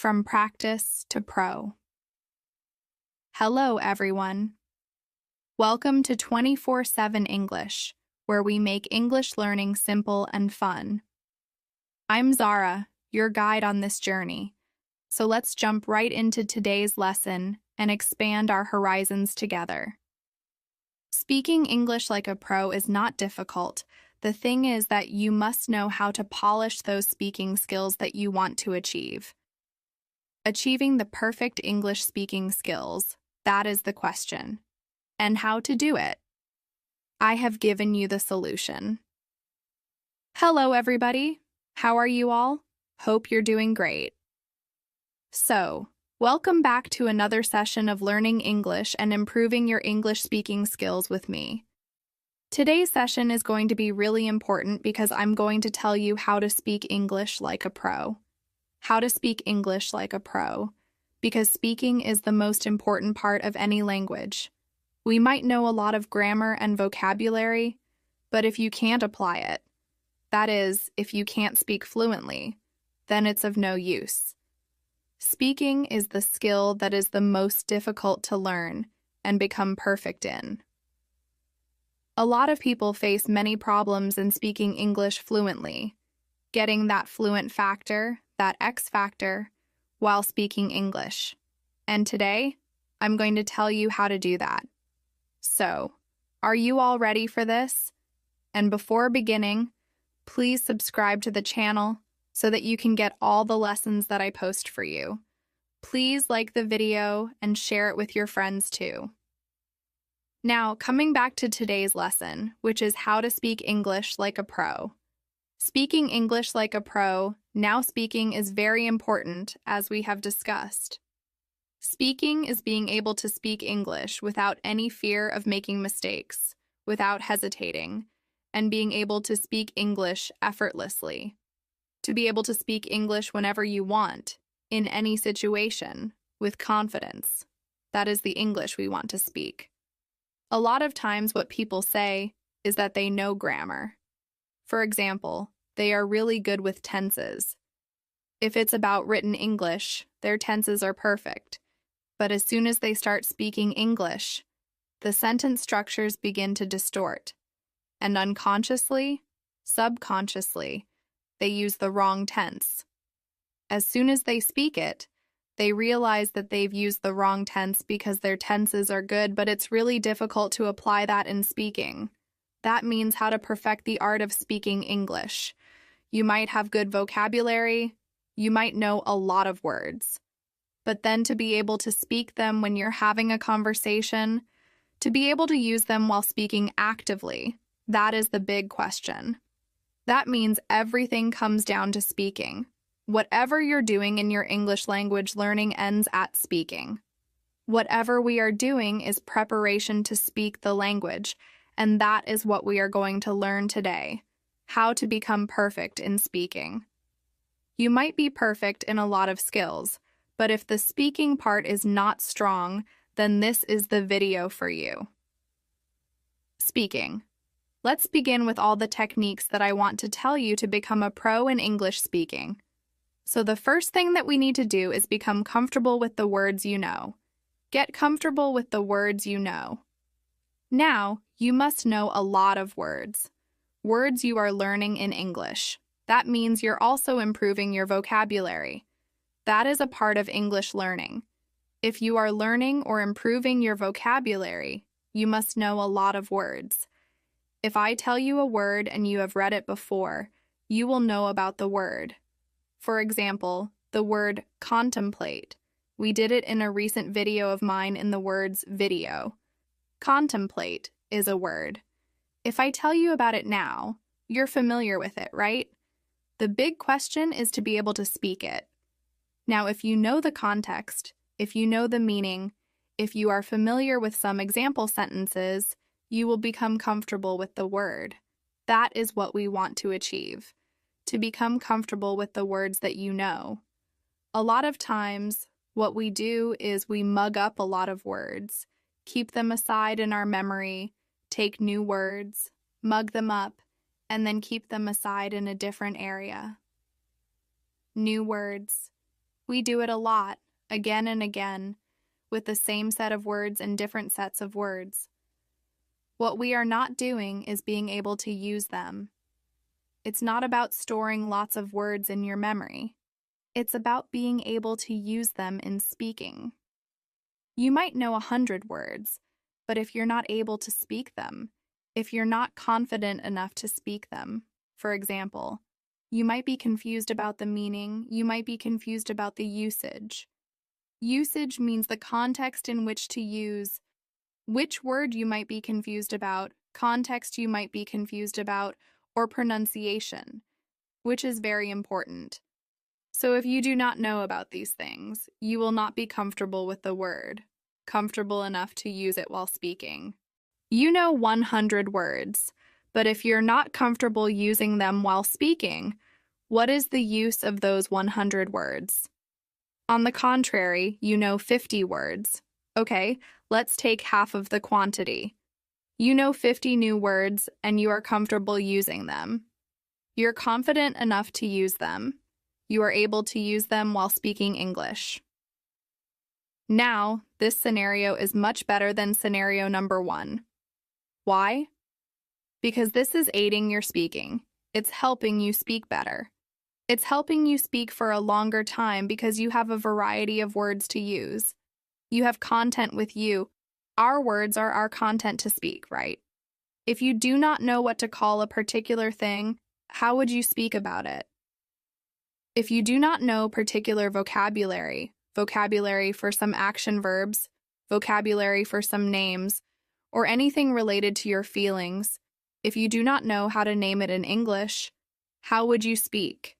From practice to pro. Hello, everyone. Welcome to 24/7 English, where we make English learning simple and fun. I'm Zara, your guide on this journey. So let's jump right into today's lesson and expand our horizons together. Speaking English like a pro is not difficult. The thing is that you must know how to polish those speaking skills that you want to achieve. Achieving the perfect English speaking skills, that is the question. And how to do it? I have given you the solution. Hello, everybody. How are you all? Hope you're doing great. So, welcome back to another session of learning English and improving your English speaking skills with me. Today's session is going to be really important because I'm going to tell you how to speak English like a pro. How to speak English like a pro, because speaking is the most important part of any language. We might know a lot of grammar and vocabulary, but if you can't apply it, that is, if you can't speak fluently, then it's of no use. Speaking is the skill that is the most difficult to learn and become perfect in. A lot of people face many problems in speaking English fluently, getting that fluent factor, that X factor, while speaking English. And today, I'm going to tell you how to do that. So, are you all ready for this? And before beginning, please subscribe to the channel so that you can get all the lessons that I post for you. Please like the video and share it with your friends too. Now, coming back to today's lesson, which is how to speak English like a pro. Speaking English like a pro, now speaking is very important, as we have discussed. Speaking is being able to speak English without any fear of making mistakes, without hesitating, and being able to speak English effortlessly. To be able to speak English whenever you want, in any situation, with confidence. That is the English we want to speak. A lot of times what people say is that they know grammar. For example, they are really good with tenses. If it's about written English, their tenses are perfect. But as soon as they start speaking English, the sentence structures begin to distort. And unconsciously, subconsciously, they use the wrong tense. As soon as they speak it, they realize that they've used the wrong tense because their tenses are good, but it's really difficult to apply that in speaking. That means how to perfect the art of speaking English. You might have good vocabulary, you might know a lot of words, but then to be able to speak them when you're having a conversation, to be able to use them while speaking actively, that is the big question. That means everything comes down to speaking. Whatever you're doing in your English language learning ends at speaking. Whatever we are doing is preparation to speak the language, and that is what we are going to learn today, how to become perfect in speaking. You might be perfect in a lot of skills, but if the speaking part is not strong, then this is the video for you. Speaking. Let's begin with all the techniques that I want to tell you to become a pro in English speaking. So the first thing that we need to do is become comfortable with the words you know. Get comfortable with the words you know. Now, you must know a lot of words. Words you are learning in English. That means you're also improving your vocabulary. That is a part of English learning. If you are learning or improving your vocabulary, you must know a lot of words. If I tell you a word and you have read it before, you will know about the word. For example, the word contemplate. We did it in a recent video of mine in the words video. Contemplate is a word. If I tell you about it now, you're familiar with it, right? The big question is to be able to speak it. Now, if you know the context, if you know the meaning, if you are familiar with some example sentences, you will become comfortable with the word. That is what we want to achieve, to become comfortable with the words that you know. A lot of times, what we do is we mug up a lot of words, keep them aside in our memory, take new words, mug them up, and then keep them aside in a different area. New words, We do it a lot, again and again, with the same set of words and different sets of words. What we are not doing is being able to use them. It's not about storing lots of words in your memory. It's about being able to use them in speaking. You might know 100 words, but if you're not able to speak them, if you're not confident enough to speak them, for example, you might be confused about the meaning, you might be confused about the usage. Usage means the context in which to use, which word you might be confused about, context you might be confused about, or pronunciation, which is very important. So if you do not know about these things, you will not be comfortable with the word, comfortable enough to use it while speaking. You know 100 words, but if you're not comfortable using them while speaking, what is the use of those 100 words? On the contrary, you know 50 words. Okay, let's take half of the quantity. You know 50 new words and you are comfortable using them. You're confident enough to use them. You are able to use them while speaking English. Now, this scenario is much better than scenario number 1. Why? Because this is aiding your speaking. It's helping you speak better. It's helping you speak for a longer time because you have a variety of words to use. You have content with you. Our words are our content to speak, right? If you do not know what to call a particular thing, how would you speak about it? If you do not know particular vocabulary for some action verbs, vocabulary for some names, or anything related to your feelings, if you do not know how to name it in English, how would you speak?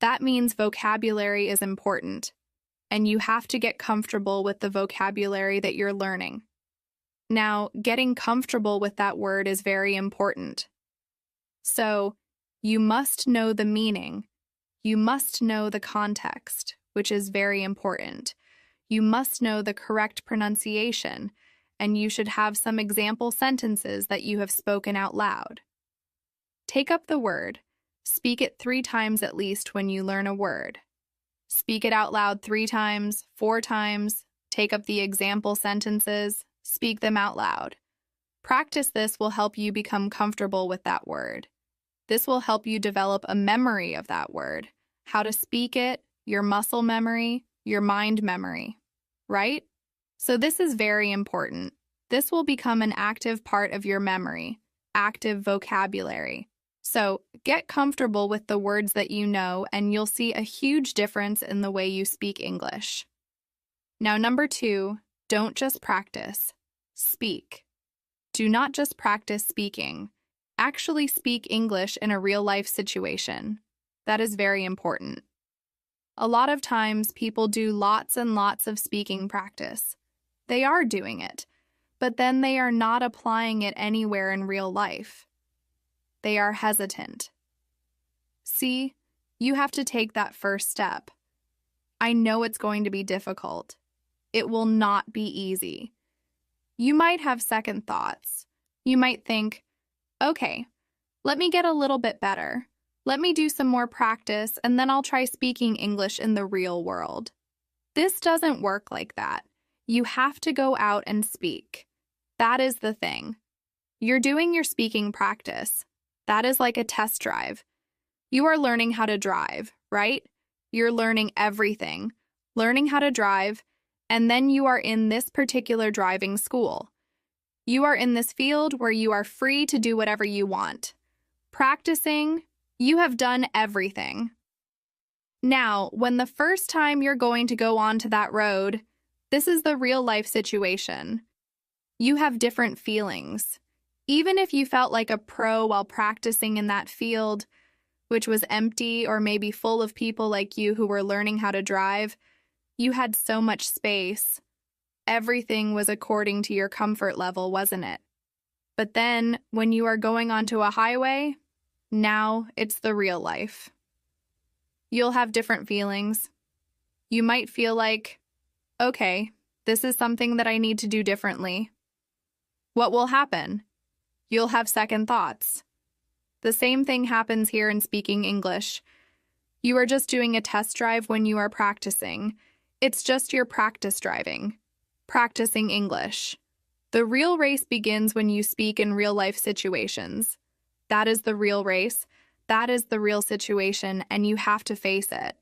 That means vocabulary is important, and you have to get comfortable with the vocabulary that you're learning. Now, getting comfortable with that word is very important. So, you must know the meaning. You must know the context, which is very important. You must know the correct pronunciation, and you should have some example sentences that you have spoken out loud. Take up the word. Speak it 3 times at least when you learn a word. Speak it out loud 3 times, 4 times. Take up the example sentences. Speak them out loud. Practice this will help you become comfortable with that word. This will help you develop a memory of that word, how to speak it, your muscle memory, your mind memory, right? So this is very important. This will become an active part of your memory, active vocabulary. So get comfortable with the words that you know, and you'll see a huge difference in the way you speak English. Now, number 2, don't just practice. Speak. Do not just practice speaking. Actually speak English in a real-life situation. That is very important. A lot of times, people do lots and lots of speaking practice. They are doing it, but then they are not applying it anywhere in real life. They are hesitant. See, you have to take that first step. I know it's going to be difficult. It will not be easy. You might have second thoughts. You might think, okay, let me get a little bit better. Let me do some more practice, and then I'll try speaking English in the real world. This doesn't work like that. You have to go out and speak. That is the thing. You're doing your speaking practice. That is like a test drive. You are learning how to drive, right? You're learning everything, learning how to drive, and then you are in this particular driving school. You are in this field where you are free to do whatever you want. Practicing, you have done everything. Now, when the first time you're going to go onto that road, this is the real life situation. You have different feelings. Even if you felt like a pro while practicing in that field, which was empty or maybe full of people like you who were learning how to drive, you had so much space. Everything was according to your comfort level, wasn't it? But then, when you are going onto a highway, now it's the real life. You'll have different feelings. You might feel like, okay, this is something that I need to do differently. What will happen? You'll have second thoughts. The same thing happens here in speaking English. You are just doing a test drive when you are practicing. It's just your practice driving. Practicing English. The real race begins when you speak in real-life situations. That is the real race. That is the real situation, and you have to face it.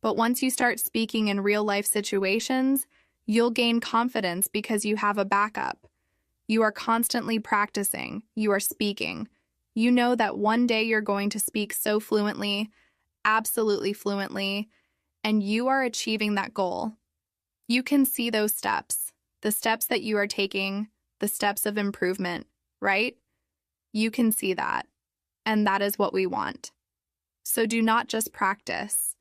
But once you start speaking in real-life situations, you'll gain confidence because you have a backup. You are constantly practicing. You are speaking. You know that one day you're going to speak so fluently, absolutely fluently, and you are achieving that goal. You can see those steps, the steps that you are taking, the steps of improvement, right? You can see that, and that is what we want. So do not just practice.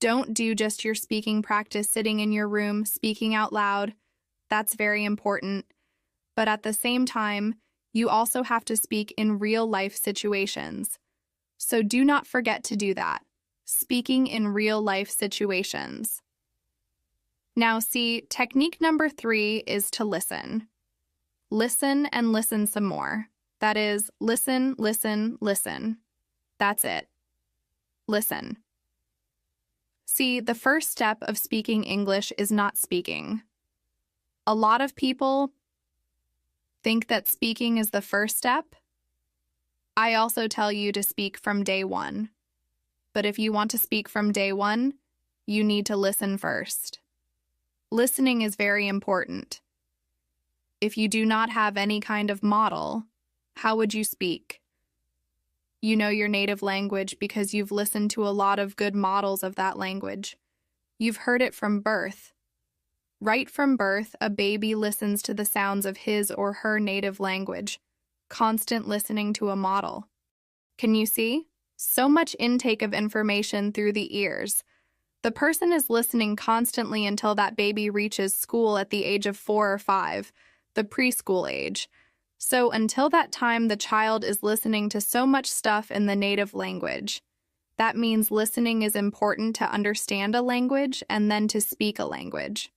Don't do just your speaking practice sitting in your room, speaking out loud. That's very important. But at the same time, you also have to speak in real-life situations. So do not forget to do that. Speaking in real-life situations. Now see, technique number 3 is to listen. Listen and listen some more. That is, listen, listen, listen. That's it. Listen. See, the first step of speaking English is not speaking. A lot of people think that speaking is the first step. I also tell you to speak from day one. But if you want to speak from day one, you need to listen first. Listening is very important. If you do not have any kind of model, how would you speak? You know your native language because you've listened to a lot of good models of that language. You've heard it from birth. Right from birth, a baby listens to the sounds of his or her native language, constant listening to a model. Can you see? So much intake of information through the ears. The person is listening constantly until that baby reaches school at the age of 4 or 5, the preschool age. So until that time, the child is listening to so much stuff in the native language. That means listening is important to understand a language and then to speak a language.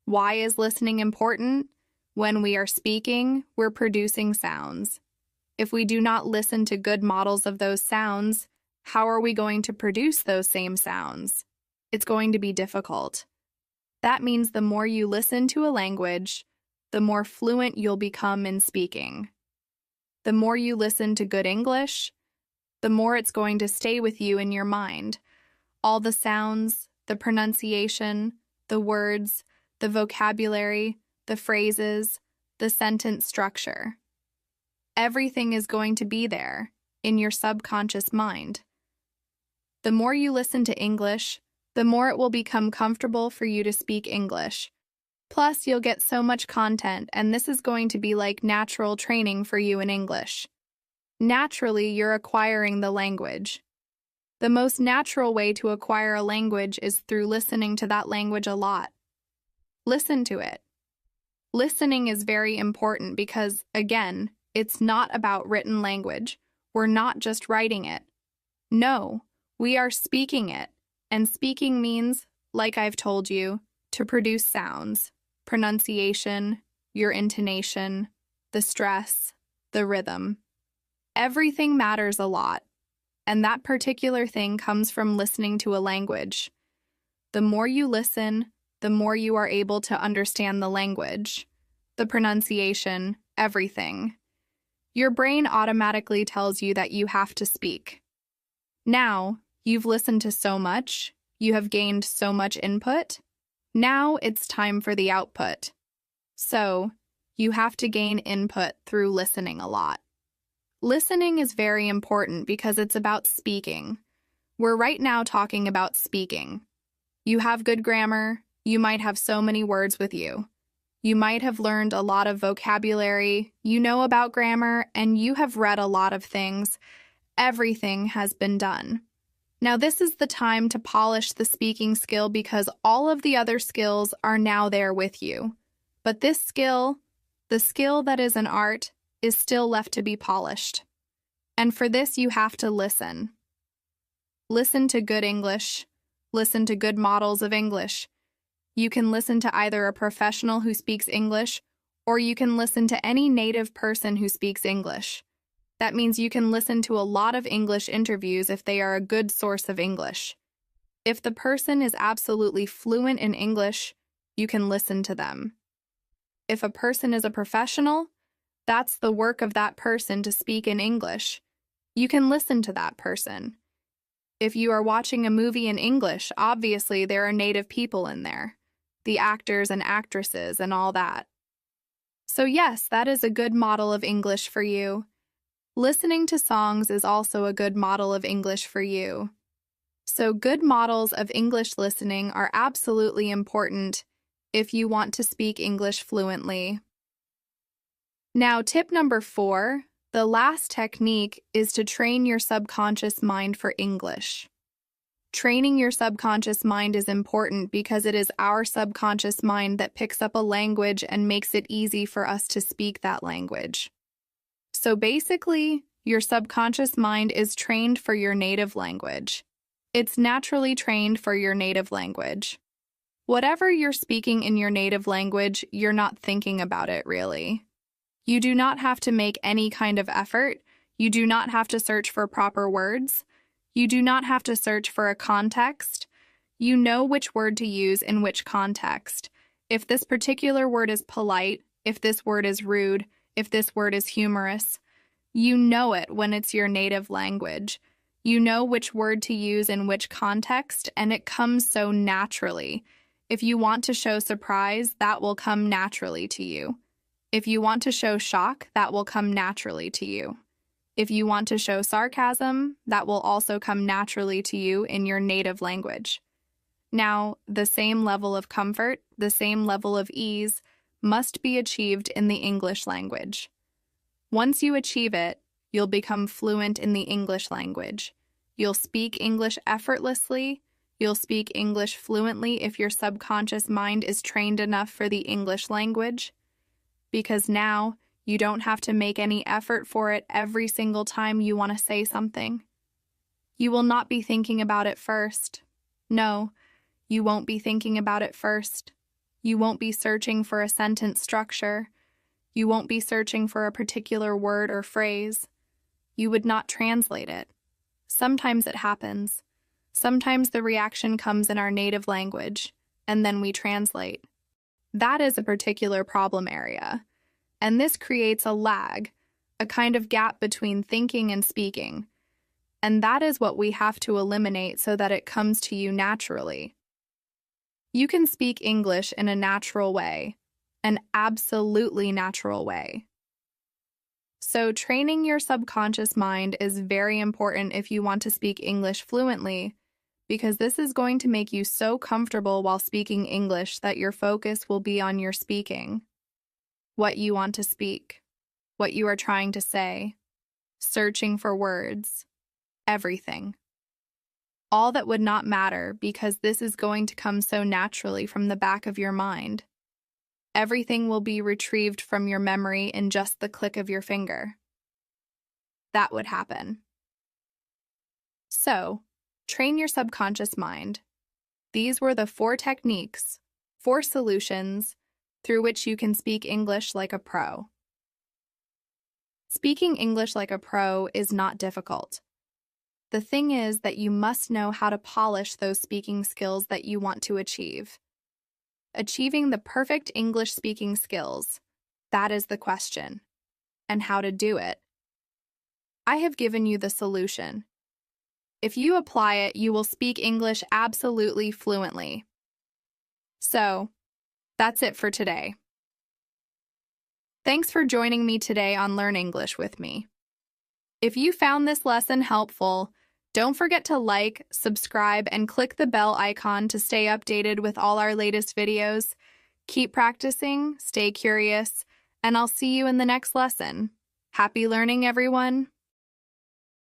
Why is listening important? When we are speaking, we're producing sounds. If we do not listen to good models of those sounds, how are we going to produce those same sounds? It's going to be difficult. That means the more you listen to a language, the more fluent you'll become in speaking. The more you listen to good English, the more it's going to stay with you in your mind. All the sounds, the pronunciation, the words, the vocabulary, the phrases, the sentence structure. Everything is going to be there in your subconscious mind. The more you listen to English, the more it will become comfortable for you to speak English. Plus, you'll get so much content, and this is going to be like natural training for you in English. Naturally, you're acquiring the language. The most natural way to acquire a language is through listening to that language a lot. Listen to it. Listening is very important because, again, it's not about written language. We're not just writing it. No, we are speaking it. And speaking means, like I've told you, to produce sounds, pronunciation, your intonation, the stress, the rhythm. Everything matters a lot, and that particular thing comes from listening to a language. The more you listen, the more you are able to understand the language, the pronunciation, everything. Your brain automatically tells you that you have to speak. Now, you've listened to so much, you have gained so much input. Now it's time for the output. So, you have to gain input through listening a lot. Listening is very important because it's about speaking. We're right now talking about speaking. You have good grammar, you might have so many words with you. You might have learned a lot of vocabulary, you know about grammar, and you have read a lot of things. Everything has been done. Now this is the time to polish the speaking skill because all of the other skills are now there with you. But this skill, the skill that is an art, is still left to be polished. And for this you have to listen. Listen to good English. Listen to good models of English. You can listen to either a professional who speaks English, or you can listen to any native person who speaks English. That means you can listen to a lot of English interviews if they are a good source of English. If the person is absolutely fluent in English, you can listen to them. If a person is a professional, that's the work of that person to speak in English. You can listen to that person. If you are watching a movie in English, obviously there are native people in there, the actors and actresses and all that. So yes, that is a good model of English for you. Listening to songs is also a good model of English for you. So good models of English listening are absolutely important if you want to speak English fluently. Now, tip number 4, the last technique is to train your subconscious mind for English. Training your subconscious mind is important because it is our subconscious mind that picks up a language and makes it easy for us to speak that language. So basically, your subconscious mind is trained for your native language. It's naturally trained for your native language. Whatever you're speaking in your native language, you're not thinking about it really. You do not have to make any kind of effort. You do not have to search for proper words. You do not have to search for a context. You know which word to use in which context. If this particular word is polite, if this word is rude, if this word is humorous, you know it when it's your native language. You know which word to use in which context, and it comes so naturally. If you want to show surprise, that will come naturally to you. If you want to show shock, that will come naturally to you. If you want to show sarcasm, that will also come naturally to you in your native language. Now, the same level of comfort, the same level of ease, must be achieved in the English language. Once you achieve it, you'll become fluent in the English language. You'll speak English effortlessly. You'll speak English fluently if your subconscious mind is trained enough for the English language. Because now, you don't have to make any effort for it every single time you want to say something. You will not be thinking about it first. No, you won't be thinking about it first. You won't be searching for a sentence structure. You won't be searching for a particular word or phrase. You would not translate it. Sometimes it happens. Sometimes the reaction comes in our native language, and then we translate. That is a particular problem area. And this creates a lag, a kind of gap between thinking and speaking. And that is what we have to eliminate so that it comes to you naturally. You can speak English in a natural way, an absolutely natural way. So training your subconscious mind is very important if you want to speak English fluently, because this is going to make you so comfortable while speaking English that your focus will be on your speaking. What you want to speak, what you are trying to say, searching for words, everything. All that would not matter because this is going to come so naturally from the back of your mind. Everything will be retrieved from your memory in just the click of your finger. That would happen. So, train your subconscious mind. These were the 4 techniques, 4 solutions, through which you can speak English like a pro. Speaking English like a pro is not difficult. The thing is that you must know how to polish those speaking skills that you want to achieve. Achieving the perfect English speaking skills, that is the question. And how to do it. I have given you the solution. If you apply it, you will speak English absolutely fluently. So, that's it for today. Thanks for joining me today on Learn English with me. If you found this lesson helpful, don't forget to like, subscribe, and click the bell icon to stay updated with all our latest videos. Keep practicing, stay curious, and I'll see you in the next lesson. Happy learning, everyone!